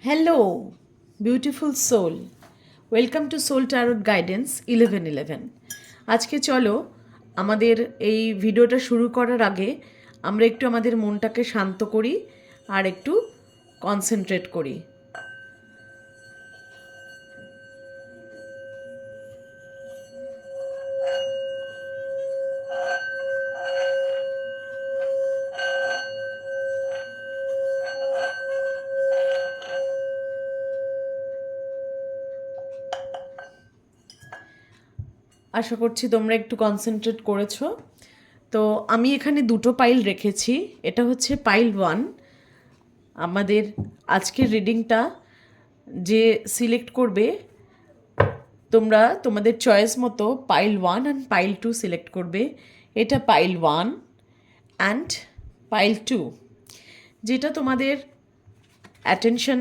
Hello beautiful soul, welcome to Soul Tarot Guidance 1111। আজকে চলো আমাদের এই ভিডিওটা শুরু করার আগে আমরা একটু আমাদের মনটাকে শান্ত করি আর একটু কনসেন্ট্রেট করি। আশা করছি তোমরা একটু কনসেন্ট্রেট করেছো। তো আমি এখানে দুটো পাইল রেখেছি। এটা হচ্ছে পাইল 1। আমাদের আজকের রিডিংটা যে সিলেক্ট করবে, তোমরা তোমাদের চয়েস মতো পাইল 1 অ্যান্ড পাইল 2 সিলেক্ট করবে। এটা পাইল 1 অ্যান্ড পাইল 2। যেটা তোমাদের অ্যাটেনশন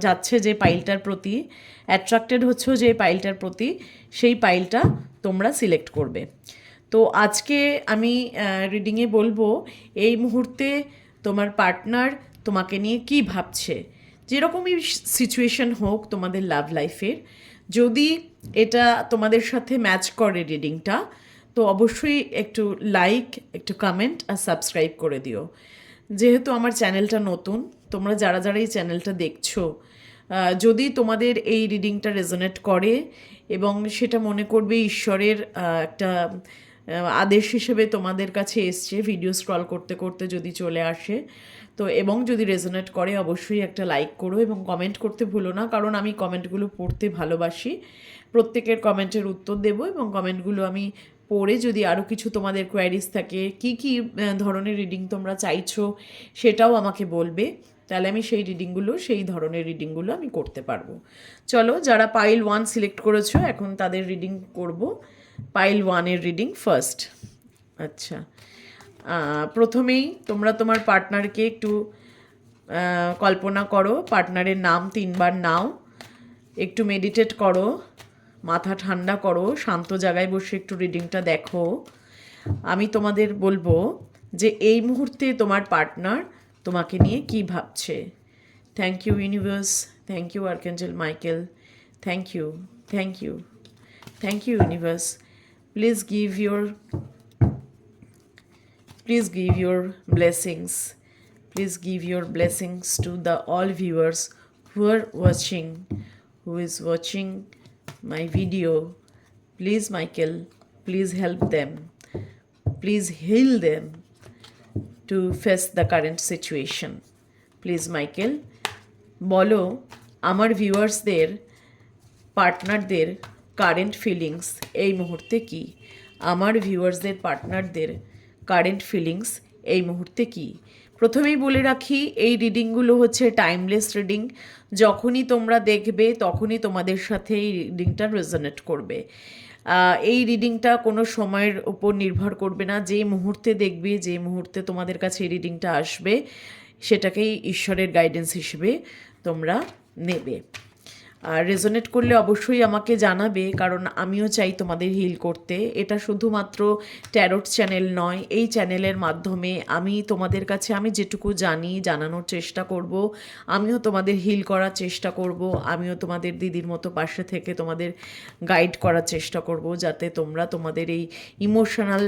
যাচ্ছে যে পাইলটার প্রতি, অ্যাট্রাক্টেড হচ্ছে যে পাইলটার প্রতি, সেই পাইলটা তোমরা সিলেক্ট করবে। তো আজকে আমি রিডিংয়ে বলবো এই মুহূর্তে তোমার পার্টনার তোমাকে নিয়ে কী ভাবছে। যেরকমই সিচুয়েশন হোক তোমাদের লাভ লাইফের, যদি এটা তোমাদের সাথে ম্যাচ করে রিডিংটা, তো অবশ্যই একটু লাইক, একটু কমেন্ট আর সাবস্ক্রাইব করে দিও। যেহেতু আমার চ্যানেলটা নতুন, তোমরা যারা যারা এই চ্যানেলটা দেখছো, যদি তোমাদের এই রিডিংটা রেজোনেট করে এবং সেটা মনে করবে ঈশ্বরের একটা আদেশ হিসেবে তোমাদের কাছে এসছে, ভিডিও স্ক্রল করতে করতে যদি চলে আসে, তো এবং যদি রেজোনেট করে অবশ্যই একটা লাইক করো এবং কমেন্ট করতে ভুলো না, কারণ আমি কমেন্টগুলো পড়তে ভালোবাসি। প্রত্যেকের কমেন্টের উত্তর দেবো এবং কমেন্টগুলো আমি পড়ে যদি আরও কিছু তোমাদের কোয়ারিজ থাকে, কি কি ধরনের রিডিং তোমরা চাইছো সেটাও আমাকে বলবে, তাহলে আমি সেই ধরনের রিডিংগুলো আমি করতে পারবো। চলো, যারা পাইল 1 সিলেক্ট করেছো এখন তাদের রিডিং করব। পাইল 1-এর রিডিং ফার্স্ট। আচ্ছা, প্রথমেই তোমরা তোমার পার্টনারকে একটু কল্পনা করো, পার্টনারের নাম 3বার নাও, একটু মেডিটেট করো, মাথা ঠান্ডা করো, শান্ত জায়গায় বসে একটু রিডিংটা দেখো। আমি তোমাদের বলবো যে এই মুহূর্তে তোমার পার্টনার তোমাকে নিয়ে কি ভাবছে। Thank you universe, thank you archangel Michael, thank you, thank you, thank you universe. Please give your blessings. Please give your blessings to the all viewers who are watching, who is watching my video. Please Michael, please help them. Please heal them to face the current situation. Please Michael, বলো আমার ভিউয়ার্সদের, পার্টনারদের current feelings এই মুহূর্তে কি। আমার ভিউয়ার্সদের, পার্টনারদের current feelings এই মুহূর্তে কি। প্রথমেই বলে রাখি, এই রিডিংগুলো হচ্ছে টাইমলেস রিডিং। যখনই তোমরা দেখবে তখনই তোমাদের সাথে এই রিডিংটা রেজোনেট করবে। এই রিডিংটা কোনো সময়ের উপর নির্ভর করবে না। যে মুহূর্তে দেখবে, যে মুহূর্তে তোমাদের কাছে এই রিডিংটা আসবে, সেটাকেই ঈশ্বরের গাইডেন্স হিসেবে তোমরা নেবে। আর রেজোনেট করলে অবশ্যই আমাকে জানাবে, কারণ আমিও চাই তোমাদের হিল করতে। এটা শুধুমাত্র ট্যারোট চ্যানেল নয়, এই চ্যানেলের মাধ্যমে আমি তোমাদের কাছে আমি যেটুকু জানি জানানোর চেষ্টা করব। আমিও তোমাদের হিল করার চেষ্টা করব, আমিও তোমাদের দিদির মতো পাশে থেকে তোমাদের গাইড করার চেষ্টা করব, যাতে তোমরা তোমাদের এই ইমোশনাল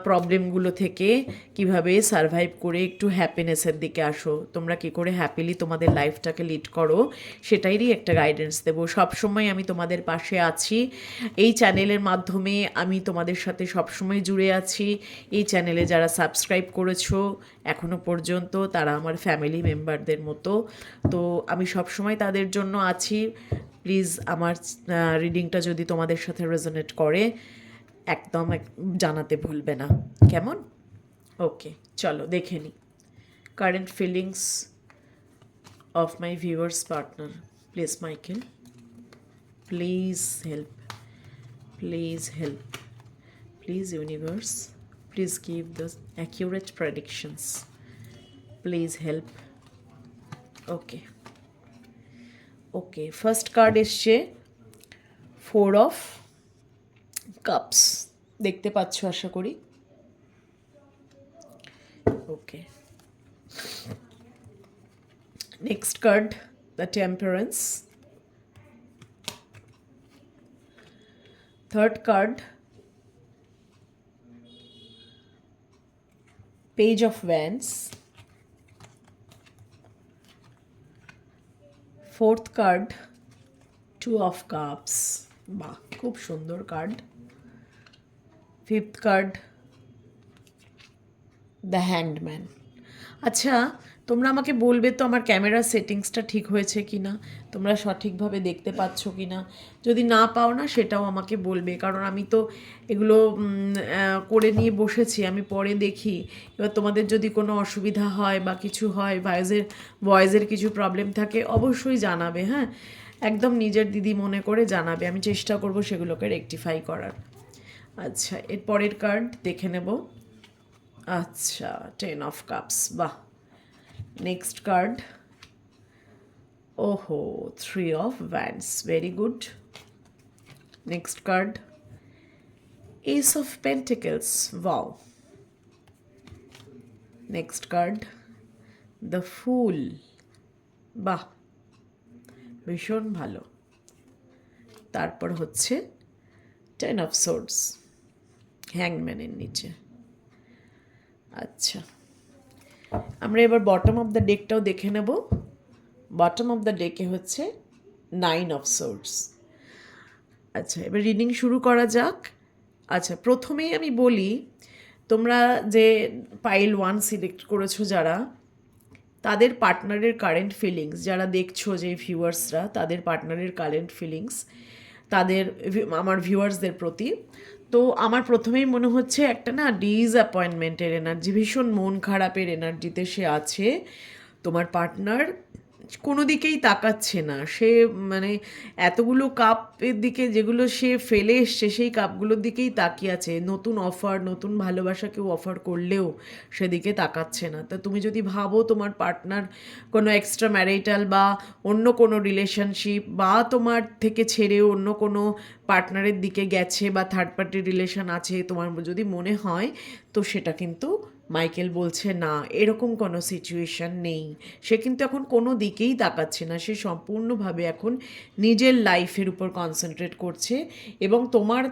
প্রবলেমগুলো থেকে কিভাবে সারভাইভ করে একটু হ্যাপিনেসের দিকে আসো, তোমরা কি করে হ্যাপিলি তোমাদের লাইফটাকে লিড করো, সেটাইরই একটা গাইডেন্স দেবো। সবসময় আমি তোমাদের পাশে আছি। এই চ্যানেলের মাধ্যমে আমি তোমাদের সাথে সবসময় জুড়ে আছি। এই চ্যানেলে যারা সাবস্ক্রাইব করেছো এখনও পর্যন্ত, তারা আমার ফ্যামিলি মেম্বারদের মতো। তো আমি সবসময় তাদের জন্য আছি। প্লিজ আমার রিডিংটা যদি তোমাদের সাথে রেজোনেট করে একদম জানাতে ভুলবে না, কেমন? ওকে, চলো দেখে নিই current feelings of my viewers partner. Please Michael, please help, please help, please universe, please give the accurate predictions, please help. Okay, okay, first card এসছে 4 of cups, দেখতে পাচ্ছ আশা করি। Okay, next card the Temperance. Third card, Page of Wands. Fourth card, Two of Cups. বাহ, খুব সুন্দর card. Fifth card, the hangman. আচ্ছা, তোমরা আমাকে বলবে তো আমার ক্যামেরার সেটিংসটা ঠিক হয়েছে কি না, তোমরা সঠিকভাবে দেখতে পাচ্ছ কি না। যদি না পাও না সেটাও আমাকে বলবে, কারণ আমি তো এগুলো করে নিয়ে বসেছি, আমি পরে দেখি। এবার তোমাদের যদি কোনো অসুবিধা হয় বা কিছু হয়, ভয়েসের কিছু প্রবলেম থাকে, অবশ্যই জানাবে। হ্যাঁ, একদম নিজের দিদি মনে করে জানাবে, আমি চেষ্টা করব সেগুলোকে রেকটিফাই করার। আচ্ছা, এর পরের কার্ড দেখে নেব। আচ্ছা, 10 of Cups, বাহ। নেক্সট কার্ড, ওহো, 3 of Wands, very good. Next card, Ace of Pentacles, wow. Next card, the fool, বাহ, ভীষণ ভালো। তারপর হচ্ছে 10 of Swords, হ্যাংম্যানের নিচে। আচ্ছা, আমরা এবার বটম অফ দ্য ডেকটাও দেখে নেব। বটম অফ দ্য ডেকে হচ্ছে 9 of Swords। আচ্ছা, এবার রিডিং শুরু করা যাক। আচ্ছা, প্রথমেই আমি বলি, তোমরা যে পাইল 1 সিলেক্ট করেছো যারা, তাদের পার্টনারের কারেন্ট ফিলিংস, যারা দেখছো যে ভিউয়ার্সরা, তাদের পার্টনারের কারেন্ট ফিলিংস তাদের আমার ভিউয়ার্সদের প্রতি, তো আমার প্রথমেই মনে হচ্ছে একটা না ডিসঅ্যাপয়েন্টমেন্টের এনার্জি, ভীষণ মন খারাপের এনার্জিতে সে আছে। তোমার পার্টনার কোনো দিকেই তাকাচ্ছে না, সে মানে এতগুলো কাপের দিকে যেগুলো সে ফেলে এসছে, সেই কাপগুলোর দিকেই তাকিয়ে আছে। নতুন অফার, নতুন ভালোবাসা কেউ অফার করলেও সেদিকে তাকাচ্ছে না। তা তুমি যদি ভাবো তোমার পার্টনার কোনো এক্সট্রা ম্যারিটাল বা অন্য কোনো রিলেশনশিপ, বা তোমার থেকে ছেড়েও অন্য কোনো পার্টনারের দিকে গেছে, বা থার্ড পার্টি রিলেশন আছে তোমার যদি মনে হয়, তো সেটা কিন্তু মাইকেল বলছে না, এরকম কোনো সিচুয়েশান নেই। সে কিন্তু এখন কোনো দিকেই তাকাচ্ছে না, সে সম্পূর্ণভাবে এখন নিজের লাইফের উপর কনসেন্ট্রেট করছে, এবং তোমার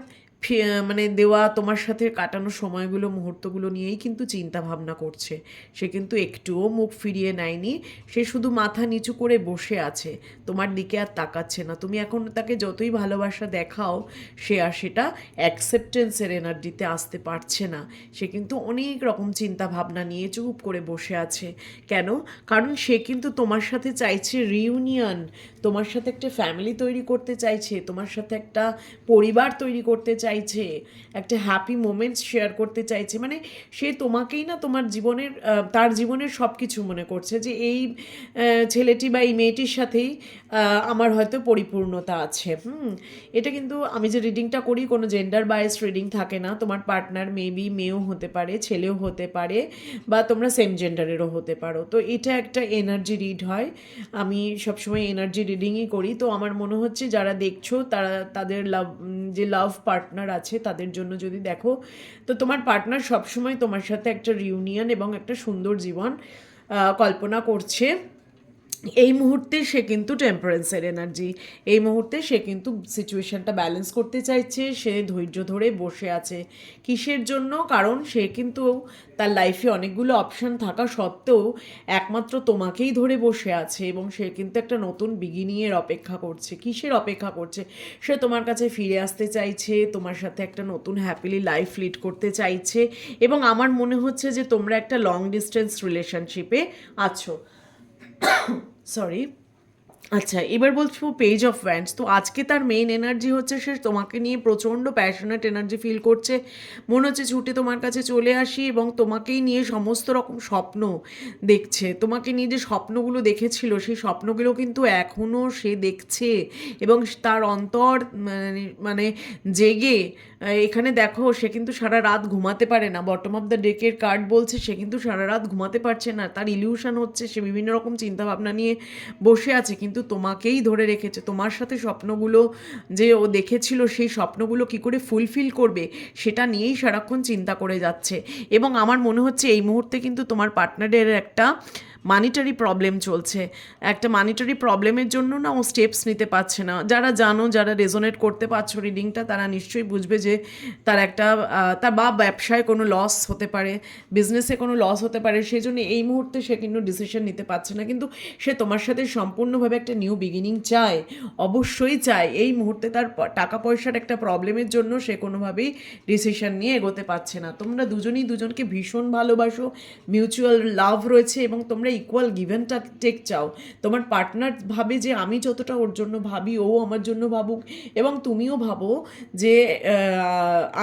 মানে দেওয়া, তোমার সাথে কাটানো সময়গুলো, মুহূর্তগুলো নিয়েই কিন্তু চিন্তা ভাবনা করছে। সে কিন্তু একটুও মুখ ফিরিয়ে নেয়নি, সে শুধু মাথা নিচু করে বসে আছে, তোমার দিকে আর তাকাচ্ছে না। তুমি এখন তাকে যতই ভালোবাসা দেখাও, সে আর সেটা অ্যাকসেপ্টেন্সের এনার্জিতে আসতে পারছে না। সে কিন্তু অনেক রকম চিন্তা ভাবনা নিয়ে চুপ করে বসে আছে। কেন? কারণ সে কিন্তু তোমার সাথে চাইছে রিউনিয়ন, তোমার সাথে একটা ফ্যামিলি তৈরি করতে চাইছে, তোমার সাথে একটা পরিবার তৈরি করতে চাইছে, একটা হ্যাপি মোমেন্টস শেয়ার করতে চাইছে। মানে সে তোমাকেই না তোমার জীবনের, তার জীবনের সব কিছু মনে করছে যে এই ছেলেটি বা এই মেয়েটির সাথেই আমার হয়তো পরিপূর্ণতা আছে। এটা কিন্তু আমি যে রিডিংটা করি, কোনো জেন্ডার বায়াস রিডিং থাকে না। তোমার পার্টনার মেবি মেয়েও হতে পারে, ছেলেও হতে পারে, বা তোমরা সেম জেন্ডারেরও হতে পারো। তো এটা একটা এনার্জি রিড হয়, আমি সবসময় এনার্জি রিডিংই করি। তো আমার মনে হচ্ছে যারা দেখছো তারা তাদের যে লাভ পার্টনার আছে তাদের জন্য যদি দেখো, তো তোমার পার্টনার সবসময় তোমার সাথে একটা রিউনিয়ন এবং একটা সুন্দর জীবন কল্পনা করছে। এই মুহূর্তে সে কিন্তু টেম্পারেন্সের এনার্জি, এই মুহূর্তে সে কিন্তু সিচুয়েশানটা ব্যালেন্স করতে চাইছে, সে ধৈর্য ধরে বসে আছে। কিসের জন্য? কারণ সে কিন্তু তার লাইফে অনেকগুলো অপশান থাকা সত্ত্বেও একমাত্র তোমাকেই ধরে বসে আছে, এবং সে কিন্তু একটা নতুন বিগিনিংয়ের অপেক্ষা করছে। কিসের অপেক্ষা করছে? সে তোমার কাছে ফিরে আসতে চাইছে, তোমার সাথে একটা নতুন হ্যাপিলি লাইফ লিড করতে চাইছে, এবং আমার মনে হচ্ছে যে তোমরা একটা লং ডিস্টেন্স রিলেশনশিপে আছো। সরি। আচ্ছা, এবার বলছো পেজ অফ ওয়ান্ডস। তো আজকে তার মেইন এনার্জি হচ্ছে সে তোমাকে নিয়ে প্রচণ্ড প্যাশনেট এনার্জি ফিল করছে, মনে হচ্ছে ছুটে তোমার কাছে চলে আসি, এবং তোমাকেই নিয়ে সমস্ত রকম স্বপ্ন দেখছে। তোমাকে নিয়ে যে স্বপ্নগুলো দেখেছিল, সেই স্বপ্নগুলো কিন্তু এখনও সে দেখছে, এবং তার অন্তর মানে জেগে, এখানে দেখো সে কিন্তু সারা রাত ঘুমাতে পারে না। বটম অফ দ্য ডেকের কার্ড বলছে সে কিন্তু সারা রাত ঘুমাতে পারছে না, তার ইলিউশন হচ্ছে সে বিভিন্ন রকম চিন্তাভাবনা নিয়ে বসে আছে, কিন্তু তোমাকেই ধরে রেখেছে। তোমার সাথে স্বপ্নগুলো যে ও দেখেছিল, সেই স্বপ্নগুলো কি করে ফুলফিল করবে সেটা নিয়েই সারাক্ষণ চিন্তা করে যাচ্ছে। এবং আমার মনে হচ্ছে এই মুহূর্তে কিন্তু তোমার পার্টনারের একটা মানিটারি প্রবলেম চলছে, একটা মানিটারি প্রবলেমের জন্য না ও স্টেপস নিতে পারছে না। যারা জানো, যারা রেজোনেট করতে পারছো রিডিংটা, তারা নিশ্চয়ই বুঝবে যে তার একটা তার বা ব্যবসায় কোনো লস হতে পারে, বিজনেসে কোনো লস হতে পারে, সেই জন্য এই মুহূর্তে সে কিন্তু ডিসিশন নিতে পারছে না। কিন্তু সে তোমার সাথে সম্পূর্ণভাবে একটা নিউ বিগিনিং চায়, অবশ্যই চায়। এই মুহূর্তে তার টাকা পয়সার একটা প্রবলেমের জন্য সে কোনোভাবেই ডিসিশন নিয়ে এগোতে পারছে না। তোমরা দুজনেই দুজনকে ভীষণ ভালোবাসো, মিউচুয়াল লাভ রয়েছে এবং তোমরা ইকুয়াল গিভ অ্যান্ড টেক চাও। তোমার পার্টনার ভাবে যে আমি যতটা ওর জন্য ভাবি ও আমার জন্য ভাবুক, এবং তুমিও ভাবো যে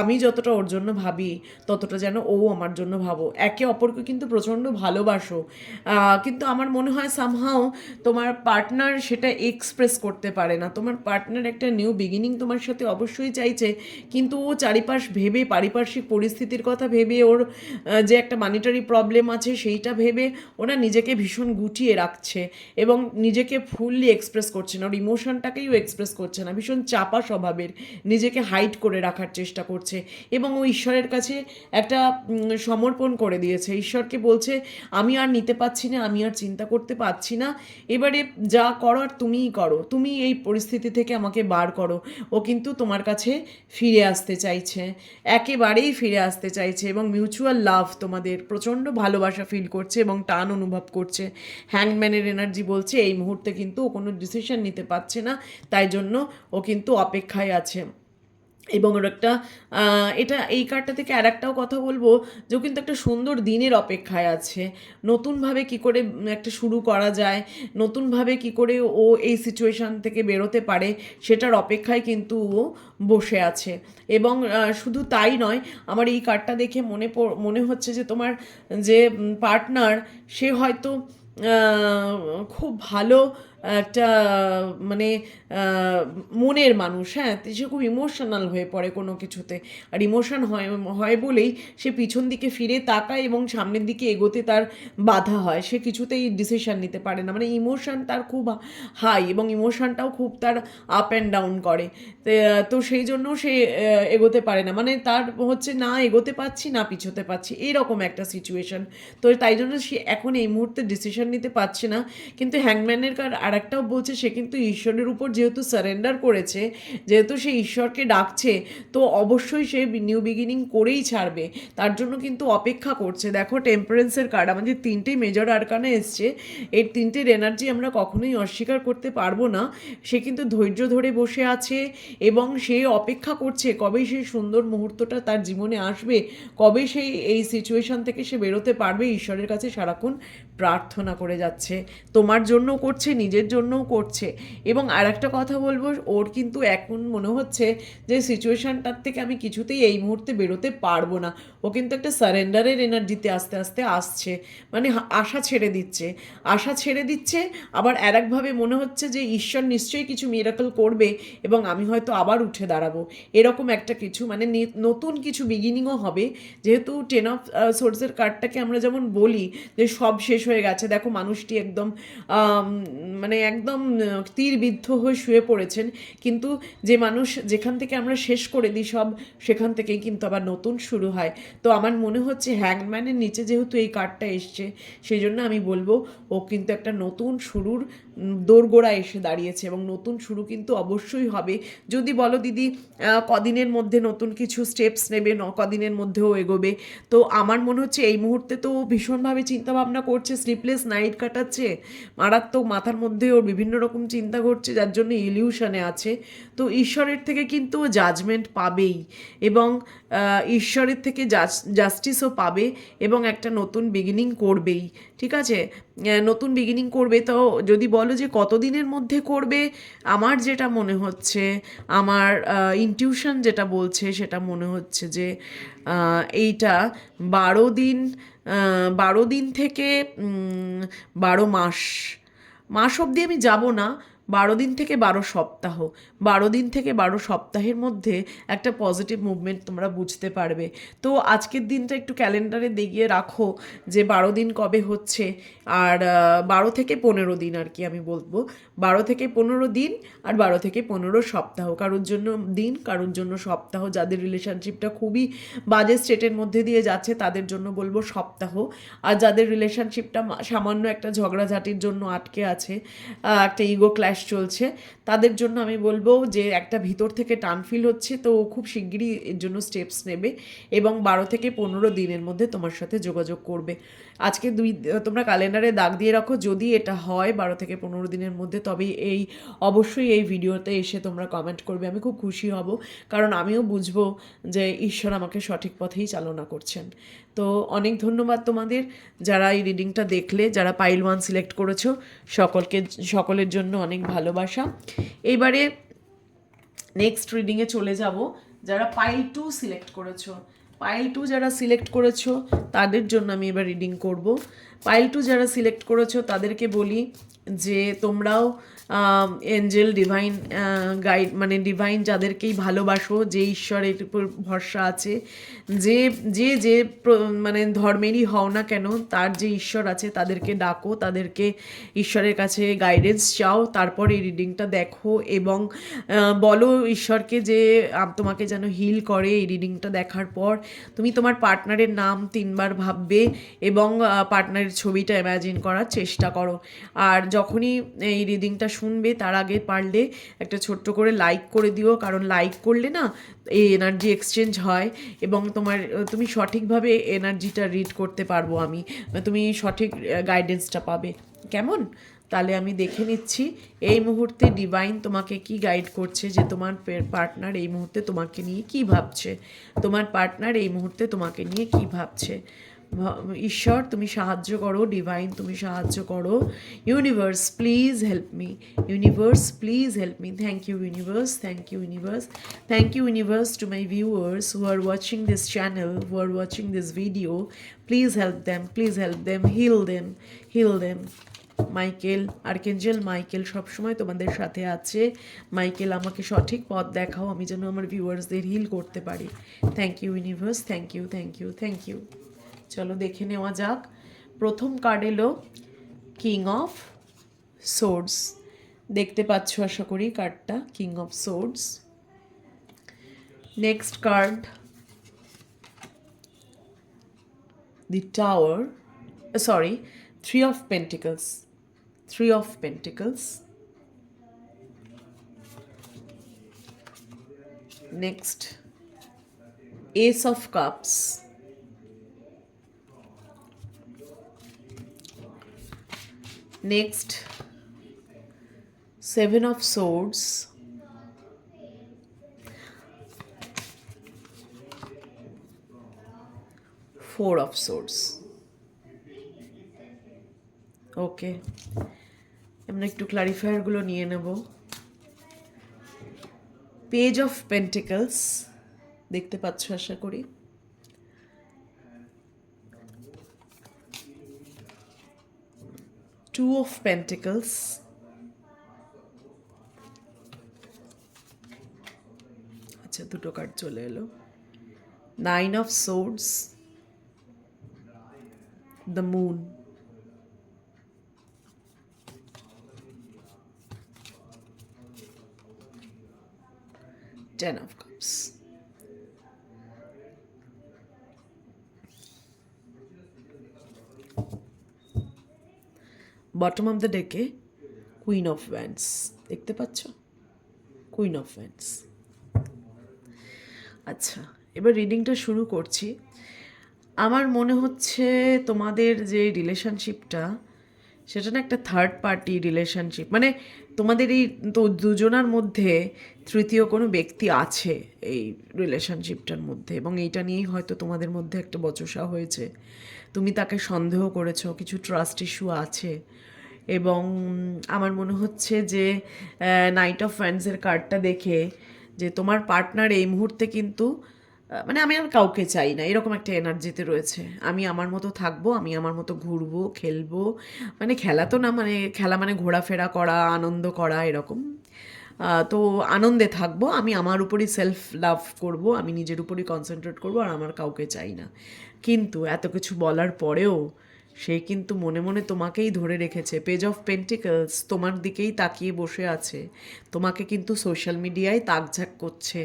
আমি যতটা ওর জন্য ভাবি ততটা যেন ও আমার জন্য ভাবো। একে অপরকে কিন্তু প্রচণ্ড ভালোবাসো, কিন্তু আমার মনে হয় সামহাও তোমার পার্টনার সেটা এক্সপ্রেস করতে পারে না। তোমার পার্টনার একটা নিউ বিগিনিং তোমার সাথে অবশ্যই চাইছে, কিন্তু ও চারিপাশ ভেবে, পারিপার্শ্বিক পরিস্থিতির কথা ভেবে, ওর যে একটা মানিটারি প্রবলেম আছে সেইটা ভেবে ওরা নিজেকে ভীষণ গুটিয়ে রাখছে এবং নিজেকে ফুললি এক্সপ্রেস করছে না, ওর ইমোশনটাকেও এক্সপ্রেস করছে না, ভীষণ চাপা স্বভাবের, নিজেকে হাইড করে রাখার চেষ্টা করছে এবং ও ঈশ্বরের কাছে একটা সমর্পণ করে দিয়েছে। ঈশ্বরকে বলছে আমি আর নিতে পারছি না, আমি আর চিন্তা করতে পারছি না, এবারে যা করার তুমিই করো, তুমি এই পরিস্থিতি থেকে আমাকে বার করো। ও কিন্তু তোমার কাছে ফিরে আসতে চাইছে, একেবারেই ফিরে আসতে চাইছে এবং মিউচুয়াল লাভ, তোমাদের প্রচণ্ড ভালোবাসা ফিল করছে এবং টান অনুভব করছে। হ্যাংম্যানের এনার্জি বলছে এই মুহূর্তে কিন্তু ও কোনো ডিসিশন নিতে পারছে না, তাই জন্য ও কিন্তু অপেক্ষায় আছে। এবং ওর একটা এটা এই কার্ডটা থেকে আর একটাও কথা বলবো যে ও কিন্তু একটা সুন্দর দিনের অপেক্ষায় আছে, নতুনভাবে কি করে একটা শুরু করা যায়, নতুনভাবে কি করে ও এই সিচুয়েশান থেকে বেরোতে পারে সেটার অপেক্ষায় কিন্তু ও বসে আছে। এবং শুধু তাই নয়, আমার এই কার্ডটা দেখে মনে হচ্ছে যে তোমার যে পার্টনার সে হয়তো খুব ভালো একটা মানে মনের মানুষ, হ্যাঁ, সে খুব ইমোশনাল হয়ে পড়ে কোনো কিছুতে, আর ইমোশন হয় হয় বলেই সে পিছন দিকে ফিরে তাকায় এবং সামনের দিকে এগোতে তার বাধা হয়, সে কিছুতেই ডিসিশন নিতে পারে না, মানে ইমোশন তার খুব হাই এবং ইমোশনটাও খুব তার আপ অ্যান্ড ডাউন করে। তো সেই জন্য সে এগোতে পারে না, মানে তার হচ্ছে না এগোতে পারছি না পিছোতে পারছি, এইরকম একটা সিচুয়েশন। তো তাই জন্য সে এখন এই মুহূর্তে ডিসিশন নিতে পারছে না। কিন্তু হ্যাংম্যানের কার্ড আর একটাও বলছে সে কিন্তু ঈশ্বরের উপর যেহেতু সারেন্ডার করেছে, যেহেতু সে ঈশ্বরকে ডাকছে, তো অবশ্যই সে নিউ বিগিনিং করেই ছাড়বে, তার জন্য কিন্তু অপেক্ষা করছে। দেখো টেম্পারেন্সের কার্ড, আমাদের তিনটেই মেজর আরকানে এসছে, এই তিনটের এনার্জি আমরা কখনোই অস্বীকার করতে পারবো না। সে কিন্তু ধৈর্য ধরে বসে আছে এবং সে অপেক্ষা করছে কবে সেই সুন্দর মুহূর্তটা তার জীবনে আসবে, কবে সেই এই সিচুয়েশন থেকে সে বেরোতে পারবে। ঈশ্বরের কাছে সারাক্ষণ প্রার্থনা করে যাচ্ছে, তোমার জন্যও করছে, নিজের জন্যও করছে। এবং আর একটা কথা বলবো, ওর কিন্তু এখন মনে হচ্ছে যে সিচুয়েশানটার থেকে আমি কিছুতেই এই মুহূর্তে বেরোতে পারবো না। ও কিন্তু একটা সারেন্ডারের এনার্জিতে আস্তে আস্তে আসছে, মানে আশা ছেড়ে দিচ্ছে, আশা ছেড়ে দিচ্ছে। আবার আর একভাবে মনে হচ্ছে যে ঈশ্বর নিশ্চয়ই কিছু মিরাকল করবে এবং আমি হয়তো আবার উঠে দাঁড়াবো, এরকম একটা কিছু, মানে নতুন কিছু বিগিনিংও হবে। যেহেতু 10 অফ সোর্সের কার্ডটাকে আমরা যেমন বলি যে সব শেষ হয়ে গেছে, দেখো মানুষটি একদম মানে একদম তীরবিদ্ধ হয়ে শুয়ে পড়েছেন, কিন্তু যে মানুষ যেখান থেকে আমরা শেষ করে দিই সব, সেখান থেকেই কিন্তু আবার নতুন শুরু হয়। তো আমার মনে হচ্ছে হ্যাংম্যানের নিচে যেহেতু এই কার্ডটা এসছে, সেই জন্য আমি বলবো ও কিন্তু একটা নতুন শুরুর দোরগোড়া এসে দাঁড়িয়েছে এবং নতুন শুরু কিন্তু অবশ্যই হবে। যদি বলো দিদি কদিনের মধ্যে নতুন কিছু স্টেপস নেবে, কদিনের মধ্যেও এগোবে, তো আমার মনে হচ্ছে এই মুহূর্তে তো ভীষণভাবে চিন্তাভাবনা করছে, স্লিপলেস নাইট কাটাচ্ছে, মারাত্মক মাথার মধ্যে ওর বিভিন্ন রকম চিন্তা ঘটছে, যার জন্য ইলিউশনে আছে। তো ঈশ্বরের থেকে কিন্তু ও জাজমেন্ট পাবেই এবং ঈশ্বরের থেকে জাস্টিসও পাবে এবং একটা নতুন বিগিনিং করবেই, ঠিক আছে, নতুন বিগিনিং করবে। তো যদি বলো যে কতদিনের মধ্যে করবে, আমার যেটা মনে হচ্ছে, আমার ইনটিউশন যেটা বলছে সেটা মনে হচ্ছে যে এইটা 12 দিন, 12 দিন থেকে 12 মাস, মাস অবধি আমি যাব না, 12 দিন থেকে 12 সপ্তাহ, 12 দিন থেকে 12 সপ্তাহের মধ্যে একটা পজিটিভ মুভমেন্ট তোমরা বুঝতে পারবে। তো আজকের দিনটা একটু ক্যালেন্ডারে দেখিয়ে রাখো যে 12 দিন কবে হচ্ছে, আর 12 থেকে 15 দিন আর কি আমি বলবো, 12 থেকে 15 দিন আর 12 থেকে 15 সপ্তাহ, কারোর জন্য দিন কারোর জন্য সপ্তাহ। যাদের রিলেশনশিপটা খুবই বাজে স্টেটের মধ্যে দিয়ে যাচ্ছে তাদের জন্য বলবো সপ্তাহ, আর যাদের রিলেশনশিপটা সামান্য একটা ঝগড়াঝাটির জন্য আটকে আছে, একটা ইগো ক্ল্যাশ চলছে, তাদের জন্য আমি বলবো যে একটা ভিতর থেকে টান ফিল হচ্ছে, তো খুব শিগগিরই এর জন্য স্টেপস নেবে এবং 12 থেকে 15 দিনের মধ্যে তোমার সাথে যোগাযোগ করবে। আজকে তোমরা ক্যালেন্ডারে দাগ দিয়ে রাখো, যদি এটা হয় 12 থেকে 15 দিনের মধ্যে, তবে অবশ্যই এই ভিডিওতে এসে তোমরা কমেন্ট করবে, আমি খুব খুশি হব, কারণ আমিও বুঝবো যে ঈশ্বর আমাকে সঠিক পথেই চালনা করছেন। তো অনেক ধন্যবাদ তোমাদের যারা এই রিডিংটা দেখলে, যারা পাইল 1 সিলেক্ট করেছো, সকলের জন্য অনেক ভালোবাসা। এইবারে নেক্সট রিডিংয়ে চলে যাব। যারা পাইল 2 সিলেক্ট করেছো, পাইল 2 যারা সিলেক্ট করেছো তাদের জন্য আমি এবার রিডিং করব। পাইল 2 যারা সিলেক্ট করেছো তাদেরকে বলি যে তোমরাও এঞ্জেল ডিভাইন গাইড, মানে ডিভাইন যাদেরকেই ভালোবাসো, যে ঈশ্বরের উপর ভরসা আছে, যে যে যে মানে ধর্মেরই হও না কেন, তার যে ঈশ্বর আছে তাদেরকে ডাকো, তাদেরকে ঈশ্বরের কাছে গাইডেন্স চাও, তারপর এই রিডিংটা দেখো এবং বলো ঈশ্বরকে যে তোমাকে যেন হিল করে। এই রিডিংটা দেখার পর তুমি তোমার পার্টনারের নাম 3বার ভাববে এবং পার্টনারের ছবিটা ইমাজিন করার চেষ্টা করো। আর যখনই এই রিডিংটা শুনবে তার আগে পারলে একটা ছোট্ট করে লাইক করে দিও, কারণ লাইক করলে না এই এনার্জি এক্সচেঞ্জ হয় এবং তুমি সঠিকভাবে এনার্জিটা রিড করতে পারবো আমি, তুমি সঠিক গাইডেন্সটা পাবে। কেমন? তাহলে আমি দেখে নিচ্ছি এই মুহূর্তে ডিভাইন তোমাকে কি গাইড করছে, যে তোমার পার্টনার এই মুহূর্তে তোমাকে নিয়ে কি ভাবছে, তোমার পার্টনার এই মুহূর্তে তোমাকে নিয়ে কি ভাবছে। ঈশ্বর তুমি সাহায্য করো, ডিভাইন তুমি সাহায্য করো, universe please help me, universe please help me. Thank you universe, thank you universe, thank you universe to my viewers who are watching this channel, who are watching this video. Please help them, heal them. Michael, archangel Michael সবসময় তোমাদের সাথে আছে। Michael আমাকে সঠিক পথ দেখাও, আমি যেন আমার ভিউয়ার্সদের হিল করতে পারি। Thank you universe, thank you thank you thank you. চলো দেখে নেওয়া যাক। প্রথম কার্ড এলো কিং অফ সোর্ডস, দেখতে পাচ্ছ আশা করি কার্ডটা, king of swords. Next card the tower, sorry, Three of Pentacles, Three of Pentacles. Next, Ace of Cups. Next, Seven of Swords. Four of Swords. ওকে, আমরা একটু ক্লারিফায়ারগুলো নিয়ে নেব। পেজ অফ পেন্টিকলস দেখতে পাচ্ছ আশা করি, টু অফ পেন্টিকলস, আচ্ছা দুটো কার্ড চলে এলো, nine of swords, the moon, Ten of Cups. Bottom of the deck A Queen of Wands দেখতে পাচ্ছ, Queen of Wands। আচ্ছা, এবার রিডিংটা শুরু করছি। আমার মনে হচ্ছে তোমাদের যে রিলেশনশিপটা, সেটা না একটা থার্ড পার্টি রিলেশনশিপ, মানে তোমাদের এই তো দুজনার মধ্যে তৃতীয় কোনো ব্যক্তি আছে এই রিলেশনশিপটার মধ্যে, এবং এইটা নিয়েই হয়তো তোমাদের মধ্যে একটা বচসা হয়েছে। তুমি তাকে সন্দেহ করেছো, কিছু ট্রাস্ট ইস্যু আছে, এবং আমার মনে হচ্ছে যে নাইট অফ ওয়ান্ডসের কার্ডটা দেখে যে তোমার পার্টনার এই মুহূর্তে কিন্তু মানে আমি আর কাউকে চাই না, এরকম একটা এনার্জিতে রয়েছে। আমি আমার মতো থাকবো, আমি আমার মতো ঘুরবো, খেলবো, মানে খেলা তো না, মানে খেলা মানে ঘোরাফেরা করা, আনন্দ করা, এরকম। তো আনন্দে থাকবো, আমি আমার উপরই সেলফ লাভ করব, আমি নিজের উপরই কনসেন্ট্রেট করবো, আর আমার কাউকে চাই না। কিন্তু এত কিছু বলার পরেও সে কিন্তু মনে মনে তোমাকেই ধরে রেখেছে। পেজ অফ পেন্টিকলস তোমার দিকেই তাকিয়ে বসে আছে, তোমাকে কিন্তু সোশ্যাল মিডিয়ায় তাকঝাক করছে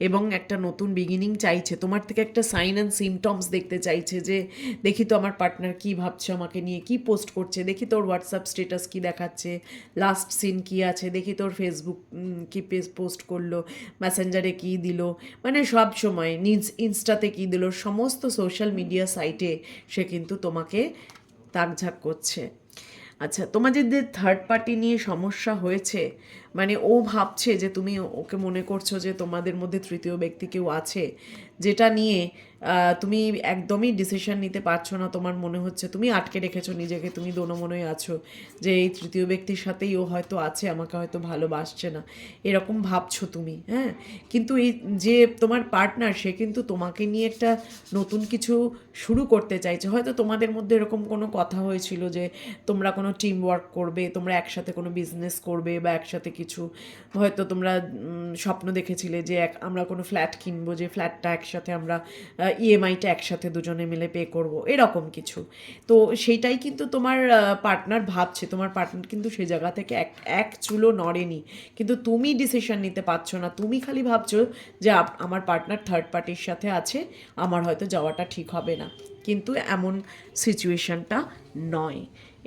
এবং একটা নতুন বিগিনিং চাইছে তোমার থেকে। একটা সাইন অ্যান্ড সিমটমস দেখতে চাইছে যে দেখি তো আমার পার্টনার কী ভাবছে, আমাকে নিয়ে কী পোস্ট করছে, দেখি তোর হোয়াটসঅ্যাপ স্টেটাস কী দেখাচ্ছে, লাস্ট সিন কী আছে, দেখি তোর ফেসবুক কী পোস্ট করলো, মেসেঞ্জারে কী দিল, মানে সব সময় নিজ ইনস্টাতে কী দিল, সমস্ত সোশ্যাল মিডিয়া সাইটে সে কিন্তু তোমাকে তাকঝাক করছে। আচ্ছা, তোমাদের যে থার্ড পার্টি নিয়ে সমস্যা হয়েছে, মানে ও ভাবছে যে তুমি ওকে মনে করছো যে তোমাদের মধ্যে তৃতীয় ব্যক্তি কেউ আছে, যেটা নিয়ে তুমি একদমই ডিসিশন নিতে পারছো না। তোমার মনে হচ্ছে তুমি আটকে রেখেছো নিজেকে, তুমি দোনোমনোই আছো যে এই তৃতীয় ব্যক্তির সাথেই ও হয়তো আছে, আমাকে হয়তো ভালোবাসছে না, এরকম ভাবছো তুমি। হ্যাঁ, কিন্তু এই যে তোমার পার্টনার, সে কিন্তু তোমাকে নিয়ে একটা নতুন কিছু শুরু করতে চাইছে। হয়তো তোমাদের মধ্যে এরকম কোনো কথা হয়েছিল যে তোমরা কোনো টিম ওয়ার্ক করবে, তোমরা একসাথে কোনো বিজনেস করবে, বা একসাথে কিছু হয়তো তোমরা স্বপ্ন দেখেছিলে যে আমরা কোনো ফ্ল্যাট কিনবো, যে ফ্ল্যাটটা একসাথে আমরা ইএমআইটা একসাথে দুজনে মিলে পে করব, এরকম কিছু। তো সেইটাই কিন্তু তোমার পার্টনার ভাবছে। তোমার পার্টনার কিন্তু সে জায়গা থেকে এক চুলো নড়েনি, কিন্তু তুমি ডিসিশন নিতে পারছো না। তুমি খালি ভাবছো যে আমার পার্টনার থার্ড পার্টির সাথে আছে, আমার হয়তো যাওয়াটা ঠিক হবে না, কিন্তু এমন সিচুয়েশনটা নয়।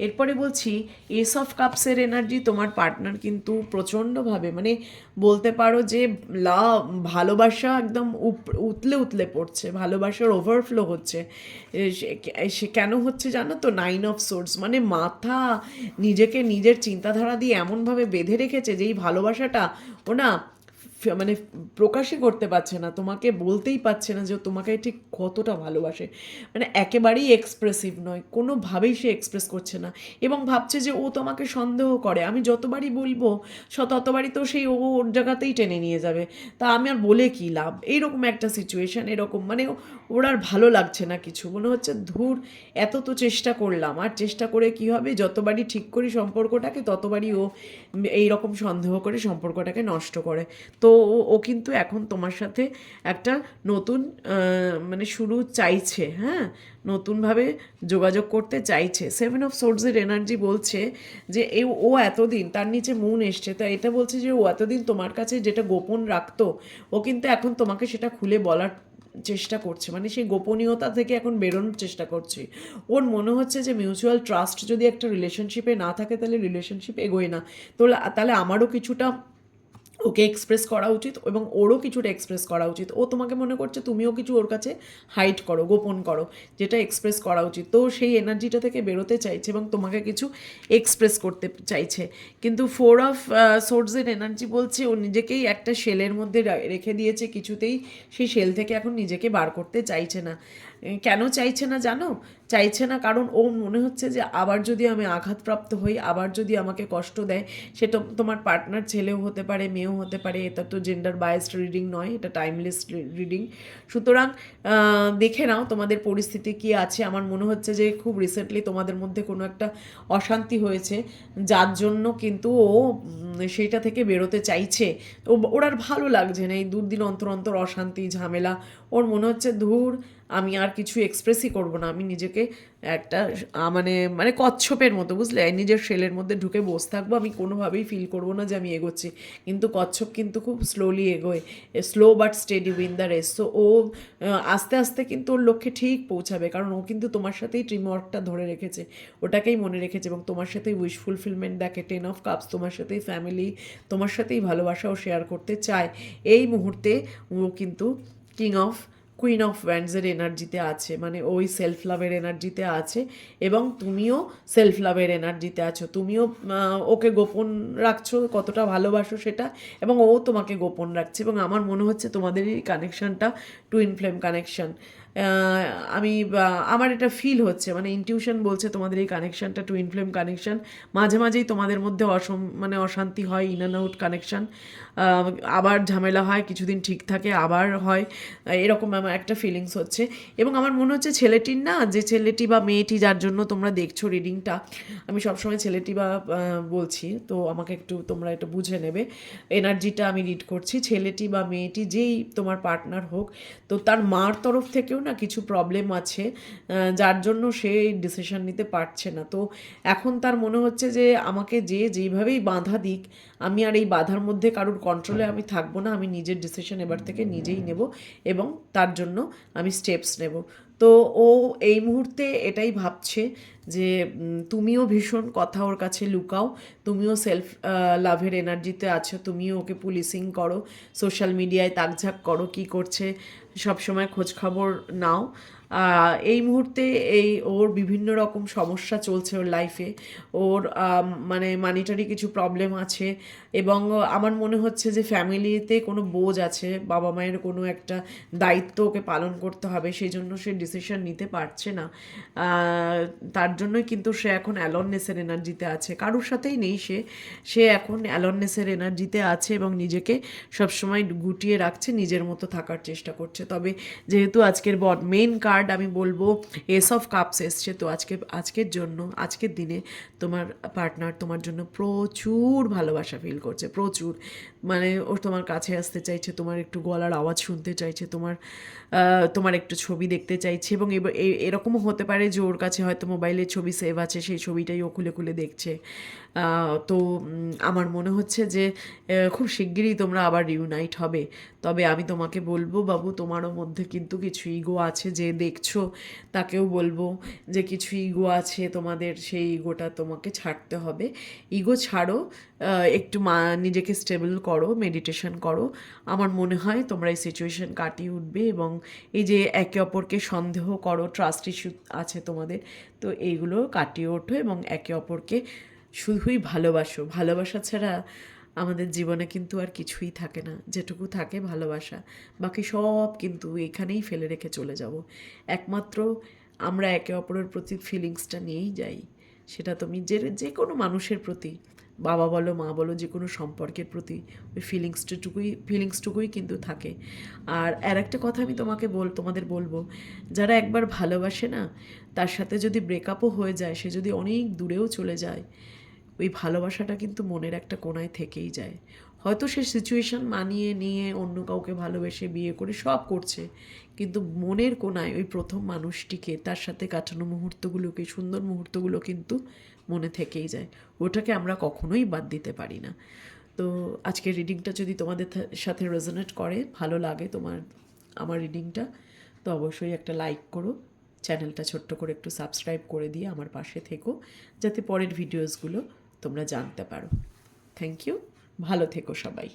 এরপরে বলছি, এস অফ কাপসের এনার্জি তোমার পার্টনার কিন্তু প্রচণ্ডভাবে, মানে বলতে পারো যে ভালোবাসা একদম উতলে উতলে পড়ছে, ভালোবাসার ওভারফ্লো হচ্ছে। সে কেন হচ্ছে জানো তো? 9 অফ সোর্স, মানে মাথা নিজেকে নিজের চিন্তাধারা দিয়ে এমনভাবে বেঁধে রেখেছে যে এই ভালোবাসাটা ও না মানে প্রকাশই করতে পারছে না, তোমাকে বলতেই পারছে না যে তোমাকে ঠিক কতটা ভালোবাসে। মানে একেবারেই এক্সপ্রেসিভ নয়, কোনোভাবেই সে এক্সপ্রেস করছে না, এবং ভাবছে যে ও তোমাকে সন্দেহ করে, আমি যতবারই বলবো ততবারই তো সেই ওর জায়গাতেই টেনে নিয়ে যাবে, তা আমি আর বলে কী লাভ, এইরকম একটা সিচুয়েশান। এরকম মানে ওর আর ভালো লাগছে না কিছু, মনে হচ্ছে ধুর, এত তো চেষ্টা করলাম, আর চেষ্টা করে কি হবে, যতবারই ঠিক করি সম্পর্কটাকে ততবারই ও এইরকম সন্দেহ করে সম্পর্কটাকে নষ্ট করে। তো ও কিন্তু এখন তোমার সাথে একটা নতুন মানে শুরু চাইছে। হ্যাঁ, নতুনভাবে যোগাযোগ করতে চাইছে। 7 অফ সোর্সের এনার্জি বলছে যে ও এতদিন, তার নিচে মুন এসছে, তা এটা বলছে যে ও এতদিন তোমার কাছে যেটা গোপন রাখতো, ও কিন্তু এখন তোমাকে সেটা খুলে বলার চেষ্টা করছে, মানে সেই গোপনীয়তা থেকে এখন বেরোনোর চেষ্টা করছি। ওর মনে হচ্ছে যে মিউচুয়াল ট্রাস্ট যদি একটা রিলেশনশিপে না থাকে, তাহলে রিলেশনশিপ এগোয় না। তো তাহলে আমারও কিছুটা ওকে এক্সপ্রেস করা উচিত এবং ওরও কিছুটা এক্সপ্রেস করা উচিত। ও তোমাকে মনে করছে তুমিও কিছু ওর কাছে হাইড করো, গোপন করো, যেটা এক্সপ্রেস করা উচিত। তো সেই এনার্জিটা থেকে বেরোতে চাইছে এবং তোমাকে কিছু এক্সপ্রেস করতে চাইছে। কিন্তু 4 অফ সোর্সের এনার্জি বলছে ও নিজেকেই একটা শেলের মধ্যে রেখে দিয়েছে, কিছুতেই সেই শেল থেকে এখন নিজেকে বার করতে চাইছে না। কেন চাইছে না জানো? চাইছে না কারণ ও মনে হচ্ছে যে আবার যদি আমি আঘাতপ্রাপ্ত হই, আবার যদি আমাকে কষ্ট দেয়, সেটা তোমার পার্টনার ছেলেও হতে পারে, মেয়েও হতে পারে, এটা তো জেন্ডার বায়াসড রিডিং নয়, এটা টাইমলেস রিডিং। সুতরাং দেখে নাও তোমাদের পরিস্থিতি কী আছে। আমার মনে হচ্ছে যে খুব রিসেন্টলি তোমাদের মধ্যে কোনো একটা অশান্তি হয়েছে, যার জন্য কিন্তু ও সেইটা থেকে বেরোতে চাইছে। ওর আর ভালো লাগছে না এই দুদিন অন্তর অন্তর অশান্তি ঝামেলা। ওর মনে হচ্ছে ধুর, আমি আর কিছু এক্সপ্রেসই করব না, আমি নিজেকে একটা মানে মানে কচ্ছপের মতো, বুঝলে, নিজের শেলের মধ্যে ঢুকে বসে থাকবো, আমি কোনোভাবেই ফিল করবো না যে আমি এগোচ্ছি। কিন্তু কচ্ছপ কিন্তু খুব স্লোলি এগোয়, slow but steady win the race. So ও আস্তে আস্তে কিন্তু ওর লক্ষ্যে ঠিক পৌঁছাবে, কারণ ও কিন্তু তোমার সাথেই টিম ওয়ার্কটা ধরে রেখেছে, ওটাকেই মনে রেখেছে, এবং তোমার সাথেই উইশ ফুলফিলমেন্ট দেখে। 10 অফ কাপস, তোমার সাথেই ফ্যামিলি, তোমার সাথেই ভালোবাসাও শেয়ার করতে চায়। এই মুহূর্তে ও কিন্তু কুইন অফ ওয়ান্ডসের এনার্জিতে আছে, মানে ওই সেলফ লাভের এনার্জিতে আছে, এবং তুমিও সেলফ লাভের এনার্জিতে আছো। তুমিও ওকে গোপন রাখছো কতটা ভালোবাসো সেটা, এবং ও তোমাকে গোপন রাখছে। এবং আমার মনে হচ্ছে তোমাদের এই কানেকশানটা টুইন ফ্লেম কানেকশান। আমি আমার এটা ফিল হচ্ছে, মানে ইনটিউশন বলছে তোমাদের এই কানেকশনটা টুইন ফ্লেম কানেকশন। মাঝে মাঝেই তোমাদের মধ্যে মানে অশান্তি হয়, ইন অ্যান্ড আউট কানেকশন, আবার ঝামেলা হয়, কিছুদিন ঠিক থাকে আবার হয়, এরকম আমার একটা ফিলিংস হচ্ছে। এবং আমার মনে হচ্ছে ছেলেটির না, যে ছেলেটি বা মেয়েটি যার জন্য তোমরা দেখছো রিডিংটা, আমি সবসময় ছেলেটি বা বলছি, তো আমাকে একটু তোমরা এটা বুঝে নেবে, এনার্জিটা আমি রিড করছি। ছেলেটি বা মেয়েটি যেই তোমার পার্টনার হোক, তো তার মার তরফ থেকেও না কিছু প্রবলেম আছে, যার জন্য সে ডিসিশন নিতে পারছে না। তো এখন তার মনে হচ্ছে যে আমাকে যেইভাবেই বাধা দিক, আমি আর এই বাধার মধ্যে কারোর কন্ট্রোলে আমি থাকবো না, আমি নিজের ডিসিশন এবার থেকে নিজেই নেব এবং তার জন্য আমি স্টেপস নেব। তো ও এই মুহূর্তে এটাই ভাবছে যে তুমিও ভীষণ কথা ওর কাছে লুকাও, তুমিও সেলফ লাভের এনার্জিতে আছো, তুমিও ওকে পুলিশিং করো, সোশ্যাল মিডিয়ায় তাকঝাক করো, কি করছে সবসময় খোঁজ খবর নাও। এই মুহূর্তে ওর বিভিন্ন রকম সমস্যা চলছে ওর লাইফে, ওর মানে মানিটারি কিছু প্রবলেম আছে, এবং আমার মনে হচ্ছে যে ফ্যামিলিতে কোনো বোঝ আছে, বাবা মায়ের কোনো একটা দায়িত্ব ওকে পালন করতে হবে, সেই জন্য সে ডিসিশন নিতে পারছে না। তার জন্যই কিন্তু সে এখন অ্যালননেসের এনার্জিতে আছে, কারোর সাথেই নেই সে, সে এখন অ্যালননেসের এনার্জিতে আছে এবং নিজেকে সবসময় গুটিয়ে রাখছে, নিজের মতো থাকার চেষ্টা করছে। তবে যেহেতু আজকের মেন কার্ড আমি বলবো এস অফ কাপস এসছে, তো আজকের জন্য, আজকের দিনে তোমার পার্টনার তোমার জন্য প্রচুর ভালোবাসা ফিল করছে, প্রচুর, মানে ও তোমার কাছে আসতে চাইছে, তোমার একটু গলার আওয়াজ শুনতে চাইছে, তোমার একটু ছবি দেখতে চাইছে, এবং এরকমও হতে পারে যে ওর কাছে হয়তো মোবাইলে ছবি সেভ আছে, সেই ছবিটাই ও খুলে খুলে দেখছে। তো আমার মনে হচ্ছে যে খুব শিগগিরই তোমরা আবার রিউনাইট হবে। তবে আমি তোমাকে বলবো বাবু, তোমারও মধ্যে কিন্তু কিছু ইগো আছে, যে দেখছো তাকেও বলবো যে কিছু ইগো আছে তোমাদের, সেই ইগোটা তোমাকে ছাড়তে হবে। ইগো ছাড়ো, একটু নিজেকে স্টেবল করো, মেডিটেশন করো, আমার মনে হয় তোমরা এই সিচুয়েশন কাটিয়ে উঠবে। এবং এই যে একে অপরকে সন্দেহ করো, ট্রাস্ট ইস্যু আছে তোমাদের, তো এইগুলো কাটিয়ে ওঠো এবং একে অপরকে শুধুই ভালোবাসো। ভালোবাসা ছাড়া আমাদের জীবনে কিন্তু আর কিছুই থাকে না, যেটুকু থাকে ভালোবাসা, বাকি সব কিন্তু এখানেই ফেলে রেখে চলে যাব। একমাত্র আমরা একে অপরের প্রতি ফিলিংসটা নিয়েই যাই, সেটা তুমি যে কোনো মানুষের প্রতি, বাবা বলো মা বলো, যে কোনো সম্পর্কের প্রতি ওই ফিলিংসটুকুই কিন্তু থাকে। আর একটা কথা আমি তোমাদের বলবো, যারা একবার ভালোবাসে না, তার সাথে যদি ব্রেকআপও হয়ে যায়, সে যদি অনেক দূরেও চলে যায়, ওই ভালোবাসাটা কিন্তু মনের একটা কোণায় থেকেই যায়। হয়তো সে সিচুয়েশান মানিয়ে নিয়ে অন্য কাউকে ভালোবেসে বিয়ে করে সব করছে, কিন্তু মনের কোণায় ওই প্রথম মানুষটিকে, তার সাথে কাটানো মুহূর্তগুলোকে, সুন্দর মুহূর্তগুলো কিন্তু মনে থেকেই যায়, ওটাকে আমরা কখনোই বাদ দিতে পারি না। তো আজকের রিডিংটা যদি তোমাদের সাথে রেজোনেট করে, ভালো লাগে আমার রিডিংটা, তো অবশ্যই একটা লাইক করো, চ্যানেলটা ছোট্ট করে একটু সাবস্ক্রাইব করে দিয়ে আমার পাশে থেকো, যাতে পরের ভিডিওসগুলো তোমরা জানতে পারো। থ্যাংক ইউ, ভালো থেকো সবাই।